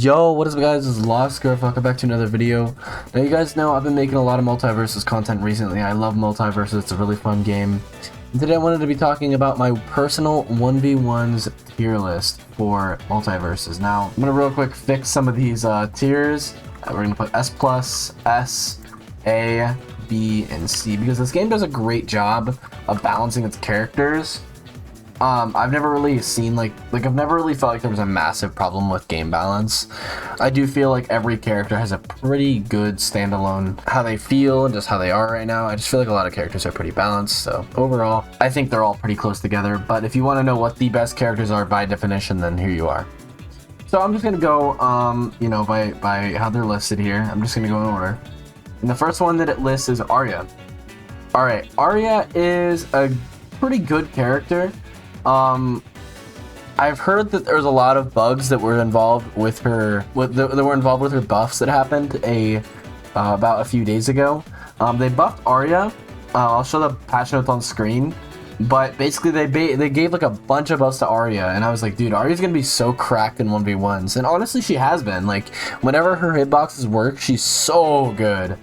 Yo, what is up guys, this is Lost Girl. Welcome back to another video. Now you guys know I've been making a lot of MULTIVERSUS content recently. I love MULTIVERSUS, it's a really fun game. And today I wanted to be talking about my personal 1v1's tier list for MULTIVERSUS. Now, I'm going to real quick fix some of these tiers. We're going to put S+, S, A, B, and C because this game does a great job of balancing its characters. I've never really seen I've never really felt like there was a massive problem with game balance. I do feel like every character has a pretty good standalone how they feel and just how they are right now. I just feel like a lot of characters are pretty balanced, so overall I think they're all pretty close together. But if you want to know what the best characters are by definition, then here you are. So I'm just gonna go you know, by how they're listed here. I'm just gonna go in order, and the first one that it lists is Arya. Alright, Arya is a pretty good character. I've heard that there's a lot of bugs that were involved with her, that were involved with her buffs that happened about a few days ago. They buffed Arya. I'll show the patch notes on screen, but basically they gave like a bunch of buffs to Arya, and I was like, dude, Arya's gonna be so cracked in 1v1s, and honestly, she has been. Like, whenever her hitboxes work, she's so good.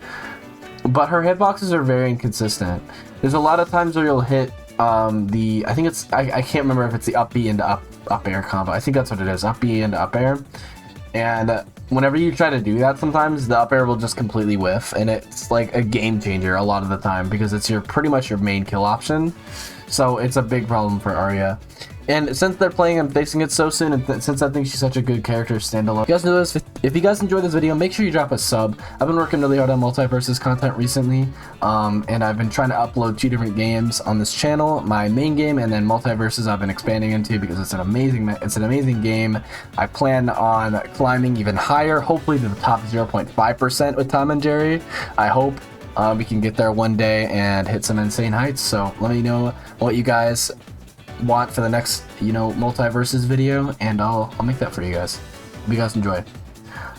But her hitboxes are very inconsistent. There's a lot of times where you'll hit I think it's I can't remember if it's the up B into up air combo. I think that's what it is, up B into up air. And whenever you try to do that, sometimes the up air will just completely whiff, and it's like a game changer a lot of the time because it's pretty much your main kill option. So it's a big problem for Arya. And since they're playing and fixing it so soon, and since I think she's such a good character standalone, if you guys know this, if you guys enjoyed this video, make sure you drop a sub. I've been working really hard on MULTIVERSUS content recently, and I've been trying to upload 2 different games on this channel, my main game and then MULTIVERSUS I've been expanding into because it's an amazing game. I plan on climbing even higher, hopefully to the top 0.5% with Tom&Jerry. I hope we can get there one day and hit some insane heights. So let me know what you guys want for the next, you know, MULTIVERSUS video, and I'll make that for you guys. Hope you guys enjoy.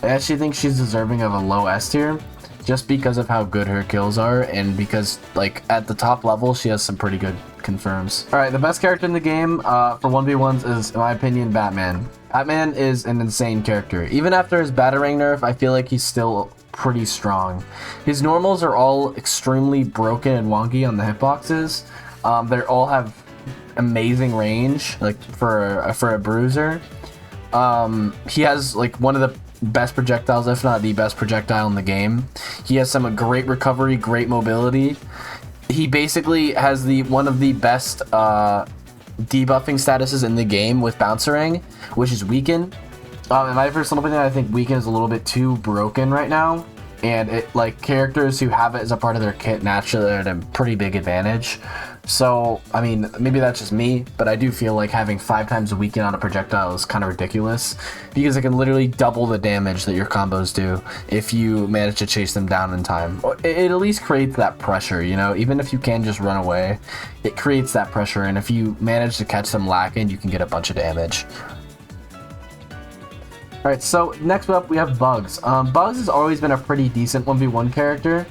I actually think she's deserving of a low S tier just because of how good her kills are, and because like at the top level she has some pretty good confirms. Alright, the best character in the game for 1v1s is, in my opinion, Batman. Batman is an insane character. Even after his Batarang nerf, I feel like he's still pretty strong. His normals are all extremely broken and wonky on the hitboxes. They all have amazing range, like for a bruiser. He has like one of the best projectiles, if not the best projectile in the game. He has some great recovery, great mobility. He basically has one of the best debuffing statuses in the game with Bouncerang, which is Weaken. In my personal opinion, I think Weaken is a little bit too broken right now, and it, like, characters who have it as a part of their kit naturally are at a pretty big advantage. So, I mean, maybe that's just me, but I do feel like having 5 times a Weaken on a projectile is kind of ridiculous because it can literally double the damage that your combos do if you manage to chase them down in time. It at least creates that pressure, you know, even if you can just run away, it creates that pressure, and if you manage to catch them lacking, you can get a bunch of damage. Alright, so next up we have Bugs. Bugs has always been a pretty decent 1v1 character.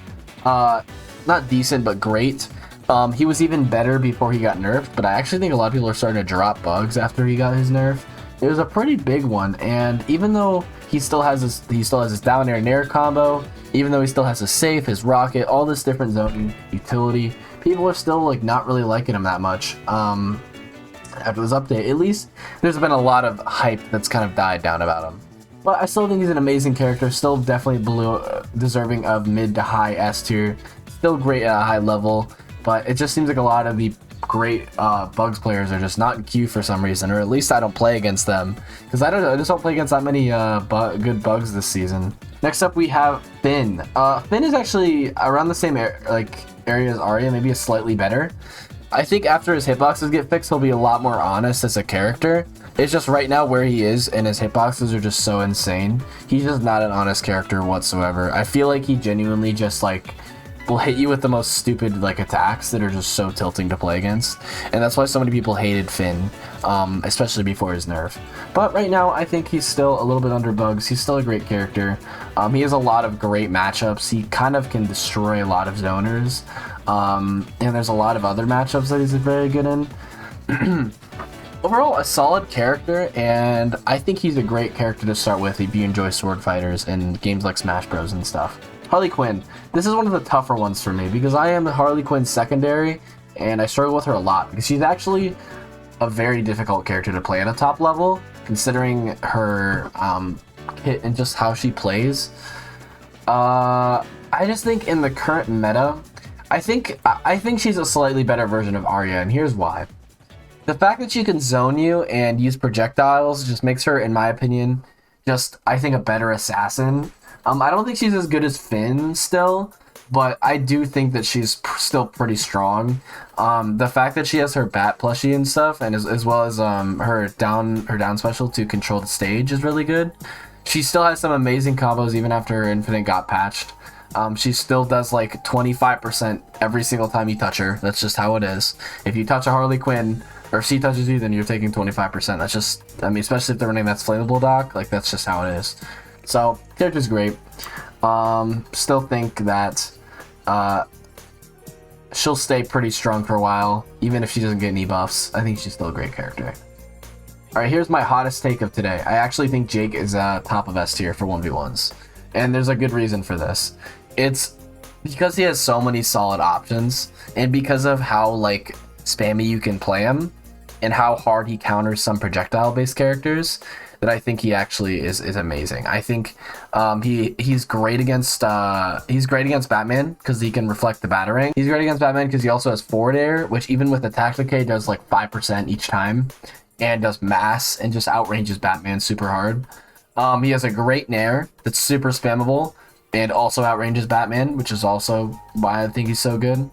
Not decent, but great. He was even better before he got nerfed, but I actually think a lot of people are starting to drop Bugs after he got his nerf. It was a pretty big one, and even though he still has his down air nair combo, even though he still has his safe, his rocket, all this different zoning utility, people are still like not really liking him that much. After this update, at least there's been a lot of hype that's kind of died down about him. But I still think he's an amazing character, still definitely deserving of mid to high S tier, still great at a high level, but it just seems like a lot of the great Bugs players are just not in queue for some reason, or at least I don't play against them, because I just don't play against that many good Bugs this season. Next up we have Finn. Finn is actually around the same area as Arya, maybe a slightly better. I think after his hitboxes get fixed, he'll be a lot more honest as a character. It's just right now where he is, and his hitboxes are just so insane. He's just not an honest character whatsoever. I feel like he genuinely just like will hit you with the most stupid like attacks that are just so tilting to play against, and that's why so many people hated Finn, especially before his nerf. But right now, I think he's still a little bit under Bugs. He's still a great character. He has a lot of great matchups. He kind of can destroy a lot of zoners, and there's a lot of other matchups that he's very good in. overall, a solid character, and I think he's a great character to start with if you enjoy sword fighters and games like Smash Bros. And stuff. Harley Quinn. This is one of the tougher ones for me because I am Harley Quinn's secondary, and I struggle with her a lot because she's actually a very difficult character to play at a top level, considering her kit and just how she plays. I just think in the current meta, I think she's a slightly better version of Arya, and here's why. The fact that she can zone you and use projectiles just makes her, in my opinion, just, I think, a better assassin. I don't think she's as good as Finn still, but I do think that she's still pretty strong. The fact that she has her bat plushie and stuff, and as well as her down special to control the stage is really good. She still has some amazing combos even after her Infinite got patched. She still does like 25% every single time you touch her. That's just how it is. If you touch a Harley Quinn, or if she touches you, then you're taking 25%. That's just, I mean, especially if they're running that flammable dock, like that's just how it is. So, character's great. Still think that she'll stay pretty strong for a while, even if she doesn't get any buffs. I think she's still a great character. Alright, here's my hottest take of today. I actually think Jake is top of S tier for 1v1s. And there's a good reason for this. It's because he has so many solid options, and because of how, like, spammy you can play him, and how hard he counters some projectile-based characters, that I think he actually is amazing. I think he's great against Batman because he can reflect the Batarang. He's great against Batman because he also has forward air, which even with attack decay does like 5% each time, and does mass and just outranges Batman super hard. He has a great nair that's super spammable and also outranges Batman, which is also why I think he's so good.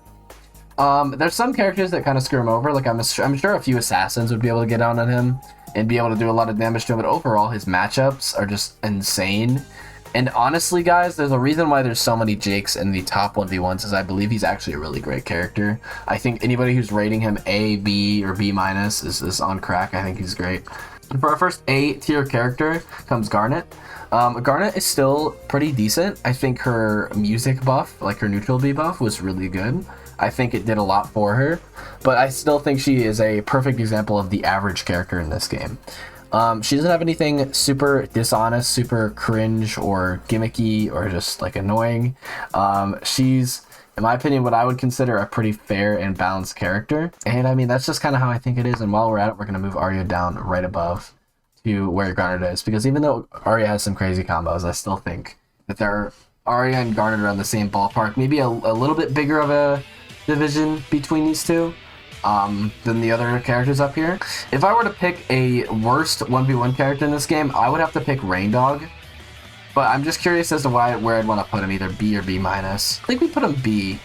There's some characters that kind of screw him over. Like I'm sure a few assassins would be able to get down on him and be able to do a lot of damage to him, but overall his matchups are just insane. And honestly, guys, there's a reason why there's so many Jakes in the top 1v1s, is I believe he's actually a really great character. I think anybody who's rating him A, B, or B- is on crack. I think he's great. And for our first A tier character comes Garnet. Garnet is still pretty decent. I think her music buff, like her neutral B buff, was really good. I think it did a lot for her, but I still think she is a perfect example of the average character in this game. She doesn't have anything super dishonest, super cringe, or gimmicky, or just like annoying. She's, in my opinion, what I would consider a pretty fair and balanced character. And I mean, that's just kind of how I think it is. And while we're at it, we're going to move Arya down right above to where Garnet is. Because even though Arya has some crazy combos, I still think that Arya and Garnet are on the same ballpark. Maybe a little bit bigger of a division between these two than the other characters up here. If I were to pick a worst 1v1 character in this game, I would have to pick Reindog. But I'm just curious as to where I'd want to put him, either B or B-. I think we put him B.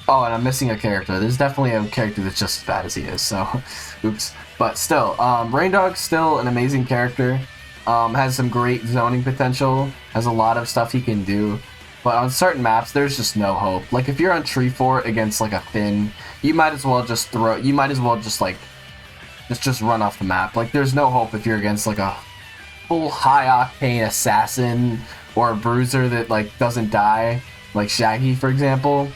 Oh, and I'm missing a character. There's definitely a character that's just as bad as he is, so oops. But still, Reindog's still an amazing character. Has some great zoning potential, has a lot of stuff he can do. But on certain maps, there's just no hope. Like if you're on Tree Fort against like a Finn, you might as well just just run off the map. Like there's no hope if you're against like a full high octane assassin or a bruiser that like doesn't die, like Shaggy for example,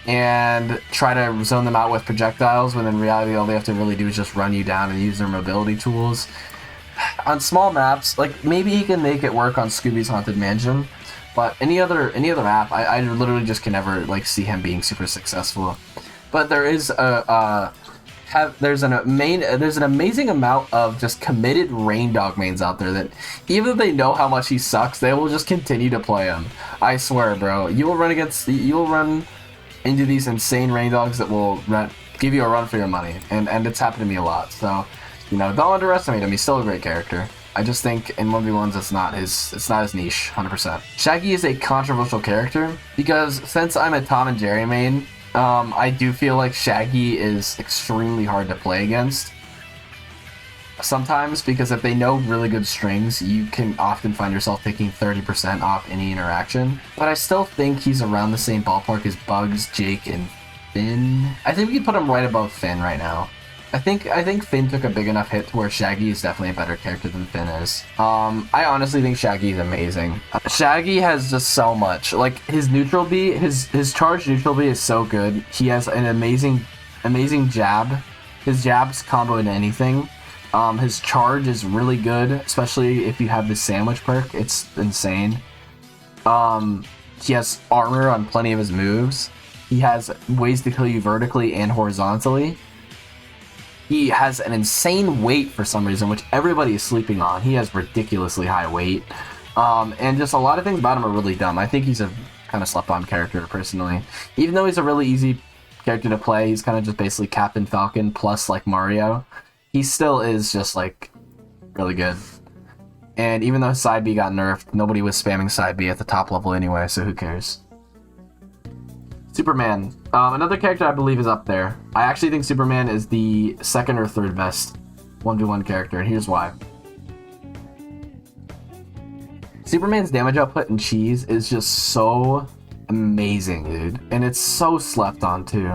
and try to zone them out with projectiles when in reality all they have to really do is just run you down and use their mobility tools. On small maps, like maybe he can make it work on Scooby's Haunted Mansion. But any other map, I literally just can never like see him being super successful. But there is there's an amazing amount of just committed Reindog mains out there that even if they know how much he sucks, they will just continue to play him. I swear, bro. You will run into these insane Reindogs that will give you a run for your money, and it's happened to me a lot. So, you know, don't underestimate him. He's still a great character. I just think in 1v1s it's not his niche, 100%. Shaggy is a controversial character because since I'm a Tom&Jerry main, I do feel like Shaggy is extremely hard to play against. Sometimes because if they know really good strings, you can often find yourself taking 30% off any interaction. But I still think he's around the same ballpark as Bugs, Jake, and Finn. I think we can put him right above Finn right now. I think Finn took a big enough hit to where Shaggy is definitely a better character than Finn is. I honestly think Shaggy is amazing. Shaggy has just so much. Like his neutral B, his charged neutral B is so good. He has an amazing jab His jabs combo into anything. His charge is really good, especially if you have the sandwich perk. It's insane. He has armor on plenty of his moves. He has ways to kill you vertically and horizontally. He has an insane weight for some reason, which everybody is sleeping on. He has ridiculously high weight. And just a lot of things about him are really dumb. I think he's a kind of slept on character, personally. Even though he's a really easy character to play, he's kind of just basically Captain Falcon plus, like, Mario. He still is just, like, really good. And even though side B got nerfed, nobody was spamming side B at the top level anyway, so who cares? Superman. Another character I believe is up there. I actually think Superman is the second or third best 1v1 character, and here's why. Superman's damage output in cheese is just so amazing, dude. And it's so slept on, too.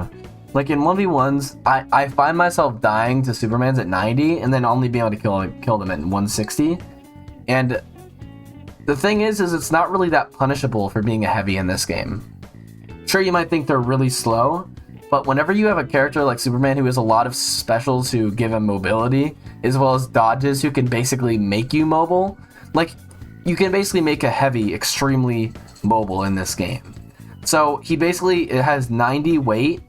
Like, in 1v1s, I find myself dying to Supermans at 90, and then only being able to kill them at 160. And the thing is it's not really that punishable for being a heavy in this game. Sure, you might think they're really slow, but whenever you have a character like Superman who has a lot of specials who give him mobility, as well as dodges who can basically make you mobile, like, you can basically make a heavy extremely mobile in this game. So he basically has 90 weight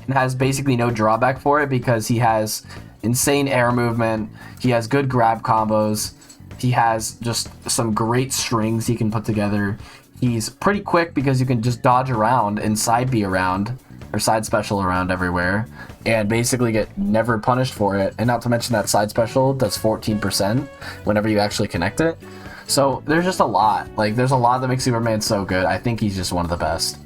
and has basically no drawback for it because he has insane air movement, he has good grab combos, he has just some great strings he can put together. He's pretty quick because you can just dodge around and side B around, or side special around everywhere, and basically get never punished for it. And not to mention that side special does 14% whenever you actually connect it. So there's just a lot. Like, there's a lot that makes Superman so good. I think he's just one of the best.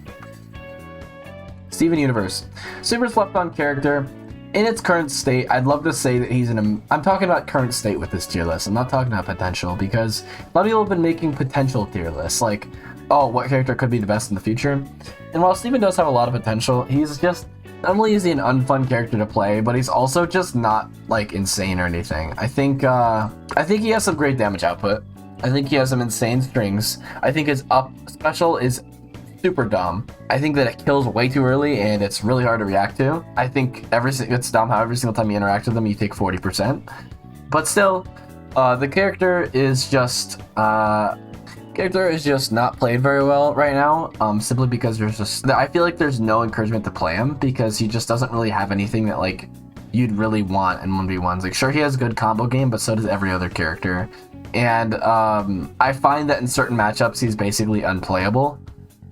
Steven Universe. Super slept on character. In its current state, I'd love to say that he's I'm talking about current state with this tier list. I'm not talking about potential, because a lot of people have been making potential tier lists. Like, oh, what character could be the best in the future? And while Steven does have a lot of potential, he's just, not only is he an unfun character to play, but he's also just not, like, insane or anything. I think he has some great damage output. I think he has some insane strings. I think his up special is super dumb. I think that it kills way too early and it's really hard to react to. I think it's dumb how every single time you interact with them you take 40%. But still, the character is just not played very well right now, simply because I feel like there's no encouragement to play him because he just doesn't really have anything that, like, you'd really want in 1v1s. Like, sure, he has good combo game, but so does every other character. And I find that in certain matchups he's basically unplayable,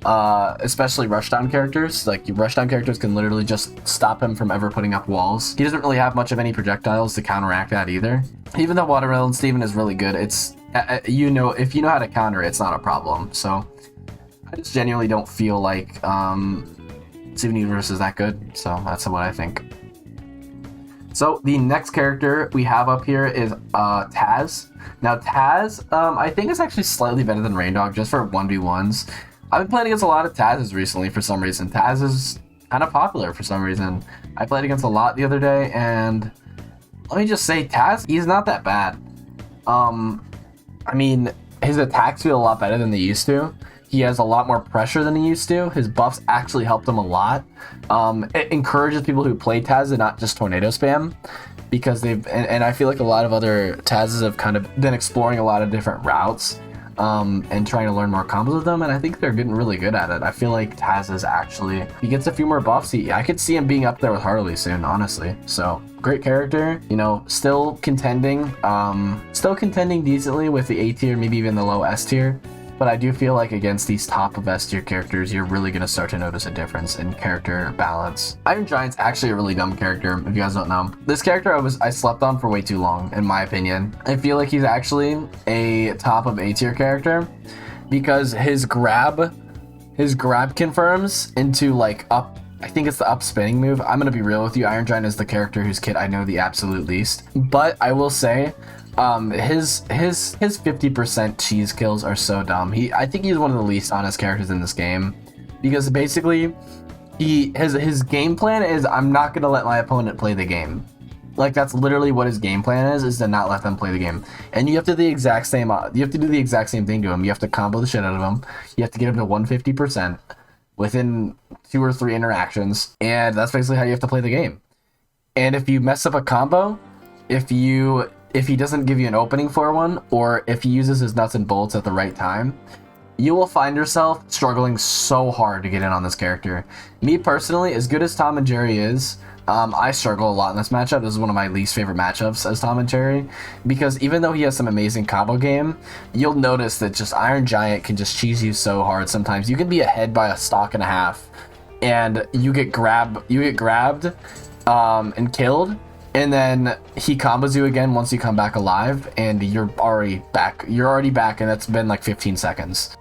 especially rushdown characters. Like, rushdown characters can literally just stop him from ever putting up walls. He doesn't really have much of any projectiles to counteract that either. Even though Watermelon Steven is really good, it's if you know how to counter it, it's not a problem. So I just genuinely don't feel like Steven Universe is that good. So that's what I think. So the next character we have up here is Taz. Now Taz, I think is actually slightly better than Reindog just for 1v1s. I've been playing against a lot of Taz's recently for some reason. Taz is kind of popular for some reason. I played against a lot the other day, and let me just say, Taz, he's not that bad. I mean, his attacks feel a lot better than they used to. He has a lot more pressure than he used to. His buffs actually helped him a lot. It encourages people who play Taz to not just tornado spam, because and I feel like a lot of other Taz's have kind of been exploring a lot of different routes and trying to learn more combos with them, and I think they're getting really good at it. I feel like Taz is actually, he gets a few more buffs. I could see him being up there with Harley soon, honestly. So great character, you know, still contending decently with the A tier, maybe even the low S tier. But I do feel like against these top of S tier characters, you're really going to start to notice a difference in character balance. Iron Giant's actually a really dumb character, if you guys don't know. This character I slept on for way too long, in my opinion. I feel like he's actually a top of A tier character because his grab confirms into, like, up, I think it's the up spinning move. I'm going to be real with you, Iron Giant is the character whose kit I know the absolute least. But I will say, his 50% cheese kills are so dumb. I think he's one of the least honest characters in this game, because basically his game plan is, I'm not gonna let my opponent play the game. Like, that's literally what his game plan is to not let them play the game. And you have to do the exact same thing to him. You have to combo the shit out of him. You have to get him to 150% within 2 or 3 interactions, and that's basically how you have to play the game. And if you mess up a combo, if he doesn't give you an opening for one, or if he uses his nuts and bolts at the right time, you will find yourself struggling so hard to get in on this character. Me personally, as good as Tom&Jerry is, I struggle a lot in this matchup. This is one of my least favorite matchups as Tom&Jerry, because even though he has some amazing combo game, you'll notice that just Iron Giant can just cheese you so hard sometimes. You can be ahead by a stock and a half, and you get grabbed and killed, and then he combos you again once you come back alive, and you're already back, and that's been like 15 seconds.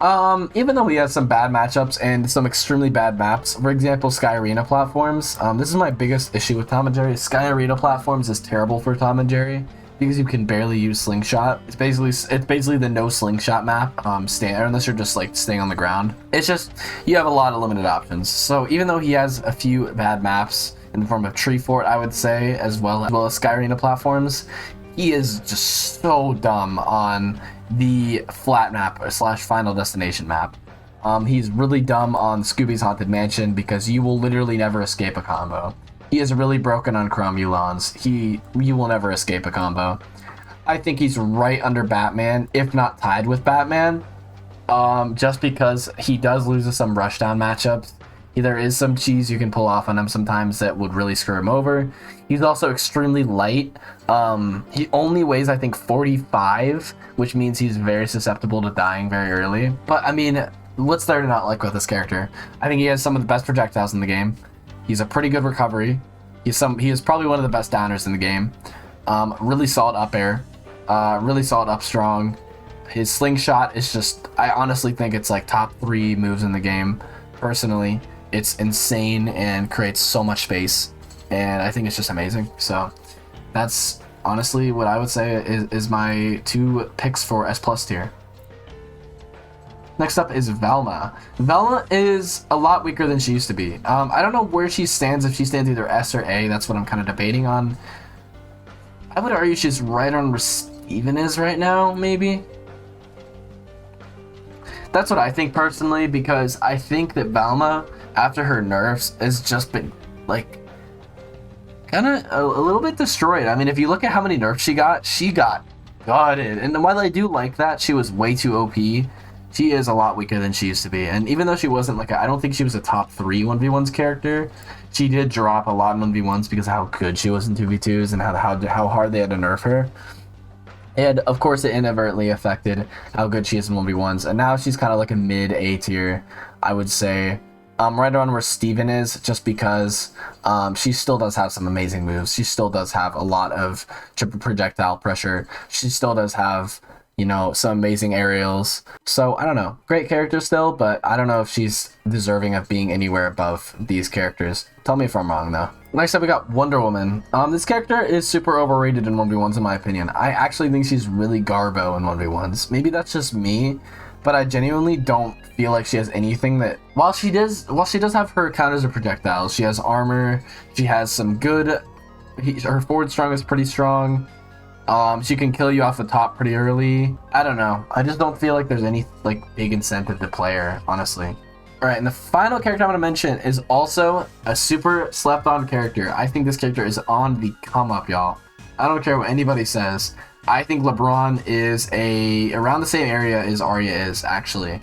Even though he has some bad matchups and some extremely bad maps, for example, Sky Arena platforms, this is my biggest issue with Tom&Jerry. Sky Arena platforms is terrible for Tom&Jerry because you can barely use slingshot. It's basically the no slingshot map, unless you're just like staying on the ground. It's just, you have a lot of limited options. So even though he has a few bad maps in the form of Tree Fort, I would say, as well as Sky Arena platforms, he is just so dumb on the flat map / Final Destination map. He's really dumb on Scooby's Haunted Mansion because you will literally never escape a combo. He is really broken on Cromulons. You will never escape a combo. I think he's right under Batman, if not tied with Batman, just because he does lose to some rushdown matchups. There is some cheese you can pull off on him sometimes that would really screw him over. He's also extremely light. He only weighs, I think, 45, which means he's very susceptible to dying very early. But, I mean, what's there to not like with this character? I think he has some of the best projectiles in the game. He's a pretty good recovery. He is probably one of the best downers in the game. Really solid up air. Really solid up strong. His slingshot is just, I honestly think it's like top 3 moves in the game, personally. It's insane and creates so much space, and I think it's just amazing. So that's honestly what I would say is my 2 picks for S+ tier. Next up is Velma. Velma is a lot weaker than she used to be. I don't know where she stands, if she stands either S or A. That's what I'm kind of debating on. I would argue she's right on where Steven is right now, maybe. That's what I think personally, because I think that Velma, after her nerfs, has just been like kind of a little bit destroyed. I mean, if you look at how many nerfs she got gutted. And while I do like that, she was way too OP. She is a lot weaker than she used to be. And even though she wasn't like I don't think she was a top 3 1v1's character, she did drop a lot in 1v1's because of how good she was in 2v2s and how hard they had to nerf her. And of course it inadvertently affected how good she is in 1v1s. And now she's kind of like a mid A tier, I would say. Right around where Steven is, just because she still does have some amazing moves. She still does have a lot of projectile pressure. She still does have, you know, some amazing aerials. So I don't know, great character still, but I don't know if she's deserving of being anywhere above these characters. Tell me if I'm wrong though. Next up we got Wonder Woman. This character is super overrated in 1v1s in my opinion. I actually think she's really garbo in 1v1s. Maybe that's just me, but I genuinely don't feel like she has anything that, while she does have her counters of projectiles, she has armor, she has some good, her forward strong is pretty strong. She can kill you off the top pretty early. I don't know. I just don't feel like there's any like big incentive to play her, honestly. All right, and the final character I'm going to mention is also a super slept on character. I think this character is on the come up, y'all. I don't care what anybody says. I think LeBron is around the same area as Arya is, actually.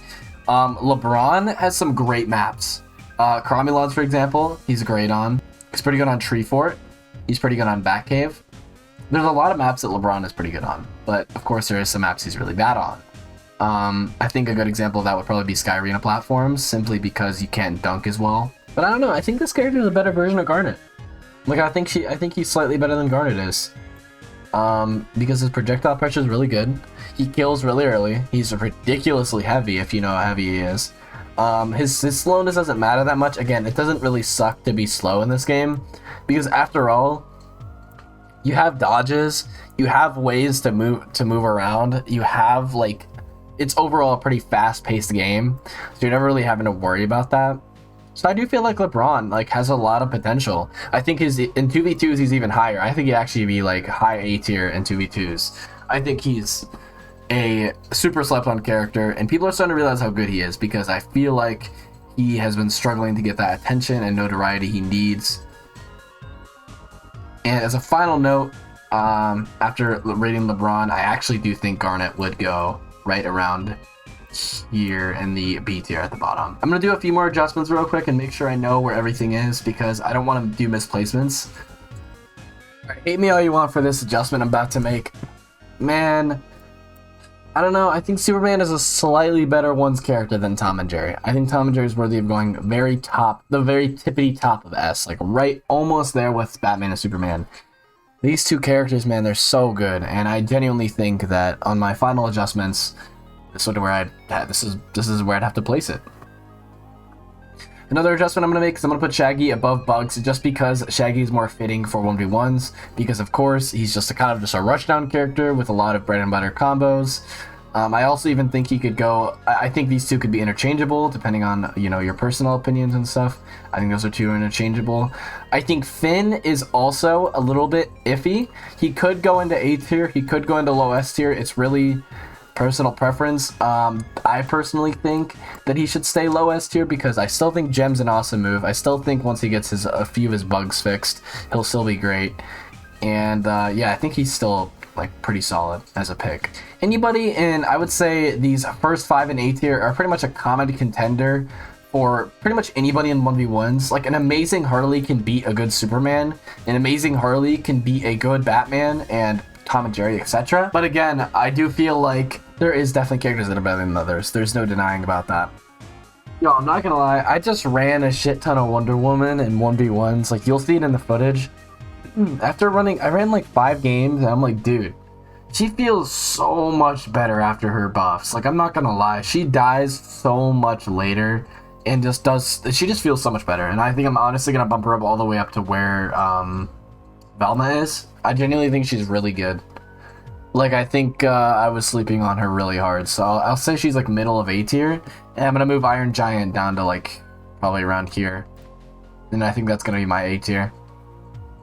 LeBron has some great maps. Cromulons, for example, he's great on. He's pretty good on Tree Fort. He's pretty good on Batcave. There's a lot of maps that LeBron is pretty good on, but of course there is some maps he's really bad on. I think a good example of that would probably be Sky Arena platforms, simply because you can't dunk as well. But I don't know, I think this character is a better version of Garnet. Like I think he's slightly better than Garnet is. Because his projectile pressure is really good. He kills really early. He's ridiculously heavy if you know how heavy he is. His slowness doesn't matter that much. Again, it doesn't really suck to be slow in this game, because after all, you have dodges, you have ways to move around, you have like, it's overall a pretty fast-paced game, so you're never really having to worry about that. So I do feel like LeBron like has a lot of potential. I think in 2v2s he's even higher. I think he'd actually be like high A tier in 2v2s. I think he's a super slept on character, and people are starting to realize how good he is, because I feel like he has been struggling to get that attention and notoriety he needs. And as a final note, after rating LeBron, I actually do think Garnet would go right around here in the B tier at the bottom. I'm gonna do a few more adjustments real quick and make sure I know where everything is, because I don't want to do misplacements. Hate me all you want for this adjustment I'm about to make. Man, I don't know. I think Superman is a slightly better one's character than Tom and Jerry. I think Tom and Jerry is worthy of going very top, the very tippity top of S, like right almost there with Batman and Superman. These two characters, man, they're so good, and I genuinely think that on my final adjustments, this is where this is where I'd have to place it. Another adjustment I'm going to make is I'm going to put Shaggy above Bugs, just because Shaggy is more fitting for 1v1s, because of course he's just a kind of just a rushdown character with a lot of bread and butter combos. I also even think he could go, I think these two could be interchangeable depending on, you know, your personal opinions and stuff. I think those are two interchangeable. I think Finn is also a little bit iffy. He could go into A tier, he could go into low S tier. It's really personal preference. I personally think that he should stay low S tier, because I still think Gem's an awesome move. I still think once he gets a few of his bugs fixed, he'll still be great. And yeah, I think he's still like pretty solid as a pick. Anybody in, I would say, these first 5 in A tier are pretty much a common contender for pretty much anybody in 1v1s. Like, an amazing Harley can beat a good Superman, an amazing Harley can beat a good Batman and Tom and Jerry, etc. But again, I do feel like there is definitely characters that are better than others. There's no denying about that. Yo, I'm not gonna lie, I just ran a shit ton of Wonder Woman in 1v1s. Like, you'll see it in the footage. After running, I ran like 5 games, and I'm like, dude, she feels so much better after her buffs. Like, I'm not gonna lie, she dies so much later, and she just feels so much better. And I think I'm honestly gonna bump her up all the way up to where Velma is. I genuinely think she's really good. Like, I think I was sleeping on her really hard, so I'll say she's like middle of A tier, and I'm gonna move Iron Giant down to like probably around here, and I think that's gonna be my A tier.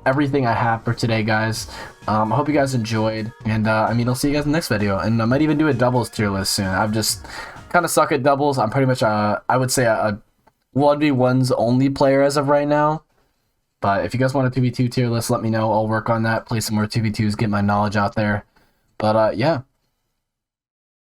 Everything I have for today, guys. I hope you guys enjoyed, and I mean, I'll see you guys in the next video, and I might even do a doubles tier list soon. I've just kind of suck at doubles. I'm pretty much I would say a 1v1's only player as of right now. But if you guys want a 2v2 tier list, let me know. I'll work on that, play some more 2v2s, get my knowledge out there. But yeah,